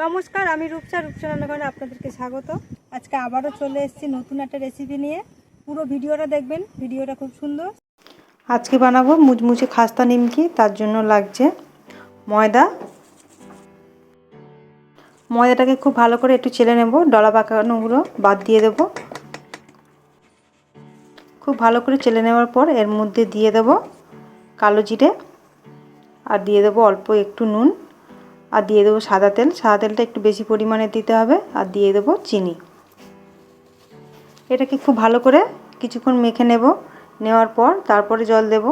নমস্কার, আমি রূপসা রান্নাঘরে আপনাদেরকে স্বাগত। আজকে আবারও চলে এসেছি নতুন একটা রেসিপি নিয়ে। পুরো ভিডিওটা দেখবেন, ভিডিওটা খুব সুন্দর। আজকে বানাবো মুচমুচে খাস্তা নিমকি। তার জন্য লাগছে ময়দাটাকে খুব ভালো করে একটু চেলে নেব, ডলা পাকানোগুলো বাদ দিয়ে দেব। খুব ভালো করে চেলে নেওয়ার পর এর মধ্যে দিয়ে দেব কালো জিরে, আর দিয়ে দেবো অল্প একটু নুন, আর দিয়ে দেবো সাদা তেল। সাদা তেলটা একটু বেশি পরিমাণে দিতে হবে, আর দিয়ে দেবো চিনি। এটাকে খুব ভালো করে কিছুক্ষণ মেখে নেওয়ার পর তারপরে জল দেব।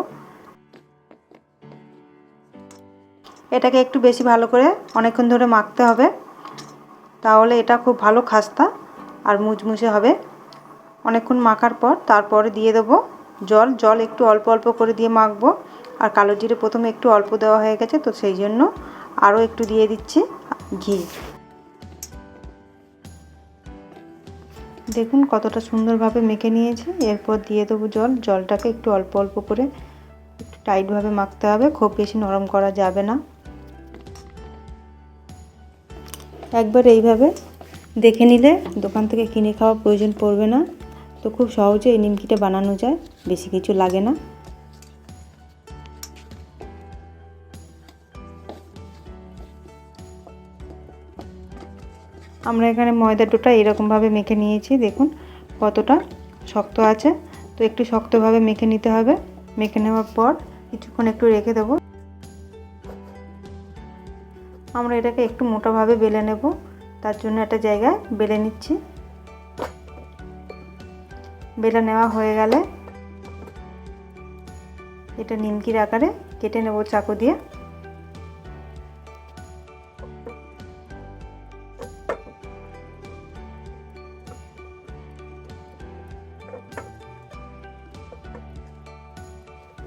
এটাকে একটু বেশি ভালো করে অনেকক্ষণ ধরে মাখতে হবে, তাহলে এটা খুব ভালো খাস্তা আর মুচমুচে হবে। অনেকক্ষণ মাখার পর তারপরে দিয়ে দেবো জল একটু অল্প অল্প করে দিয়ে মাখবো। আর কালো জিরে প্রথমে একটু অল্প দেওয়া হয়ে গেছে, তো সেই জন্য আরও একটু দিয়ে দিচ্ছি ঘি। দেখুন কতটা সুন্দরভাবে মেখে নিয়েছি। এরপর দিয়ে দেবো জলটাকে একটু অল্প অল্প করে একটু টাইটভাবে মাখতে হবে, খুব বেশি নরম করা যাবে না। একবার এইভাবে দেখে নিলে দোকান থেকে কিনে খাওয়ার প্রয়োজন পড়বে না। তো খুব সহজে এই নিমকিটা বানানো যায়, বেশি কিছু লাগে না। আমরা এখানে ময়দার ডোটা এরকমভাবে মেখে নিয়েছি, দেখুন কতটা শক্ত আছে। তো একটু শক্তভাবে মেখে নিতে হবে। মেখে নেওয়ার পর কিছুক্ষণ একটু রেখে দেবো। আমরা এটাকে একটু মোটাভাবে বেলে নেব, তার জন্য একটা জায়গায় বেলে নিচ্ছি। বেলে নেওয়া হয়ে গেলে এটা নিমকির আকারে কেটে নেব চাকু দিয়ে।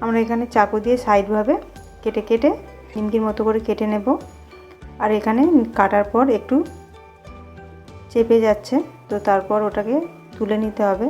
আমরা এখানে চাকু দিয়ে সাইডভাবে কেটে নিমকির মতো করে কেটে নেব। আর এখানে কাটার পর একটু চেপে যাচ্ছে, তো তারপর ওটাকে তুলে নিতে হবে।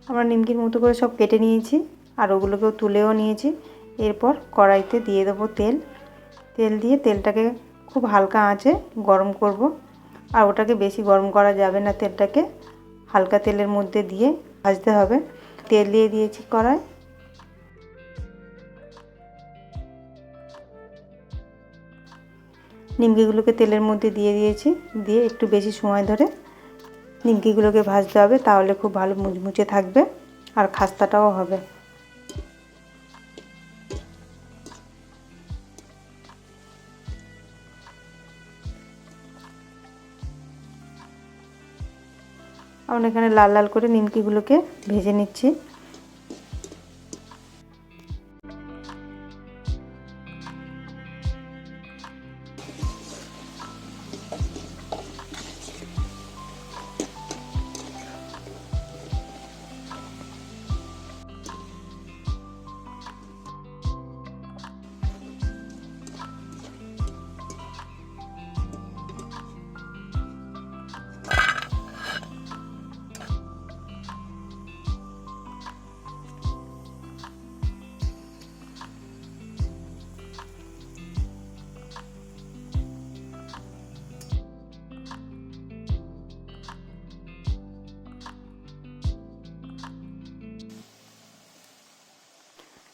আমরা নিমকির মতো করে সব কেটে নিয়েছি, আর ওগুলোকেও তুলেও নিয়েছি। এরপর কড়াইতে দিয়ে দেবো তেল দিয়ে তেলটাকে খুব হালকা আঁচে গরম করব। আর ওটাকে বেশি গরম করা যাবে না, তেলটাকে হালকা তেলের মধ্যে দিয়ে ভাজতে হবে। তেল দিয়ে দিয়েছি কড়াই। নিমকিগুলোকে তেলের মধ্যে দিয়ে দিয়েছি, দিয়ে একটু বেশি সময় ধরে নিমকিগুলোকে ভাজতে হবে, তাহলে খুব ভালো মুচমুচে থাকবে আর খাস্তাটাও হবে। আমরা এখানে লাল লাল করে নিমকিগুলোকে ভেজে নিচ্ছি।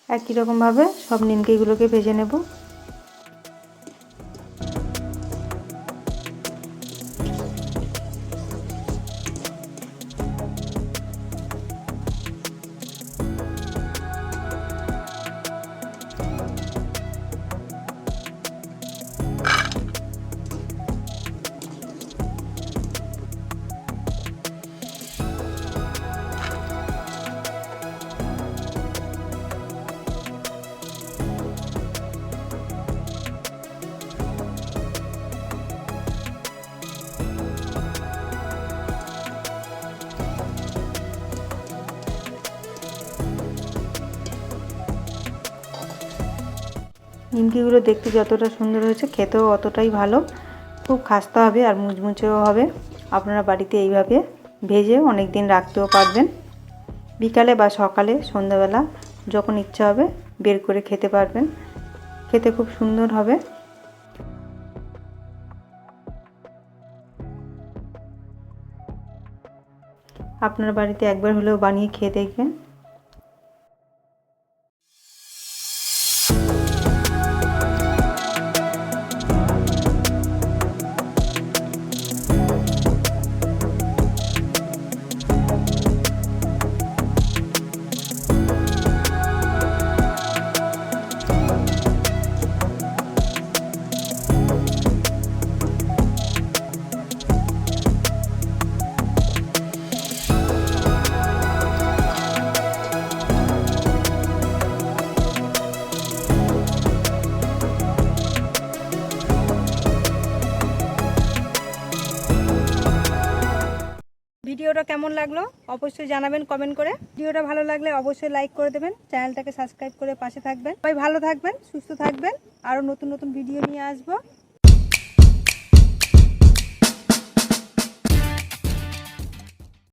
একই রকমভাবে সব নিমকিগুলোকে ভেজে নেব। নিমকিগুলো দেখতে যতটা সুন্দর হয়েছে খেতেও অতটাই ভালো, খুব খাস্তা হবে আর মুচমুচেও হবে। আপনারা বাড়িতে এইভাবে ভেজে অনেক দিন রাখতেও পারবেন। বিকালে বা সকালে সন্ধ্যাবেলা যখন ইচ্ছা হবে বের করে খেতে পারবেন, খেতে খুব সুন্দর হবে। আপনার বাড়িতে একবার হলেও বানিয়ে খেয়ে দেখবেন। ভিডিওটা কেমন লাগলো অবশ্যই জানাবেন কমেন্ট করে। ভিডিওটা ভালো লাগলে অবশ্যই লাইক করে দেবেন, চ্যানেলটাকে সাবস্ক্রাইব করে পাশে থাকবেন। সবাই ভালো থাকবেন, সুস্থ থাকবেন, আরও নতুন নতুন ভিডিও নিয়ে আসবো।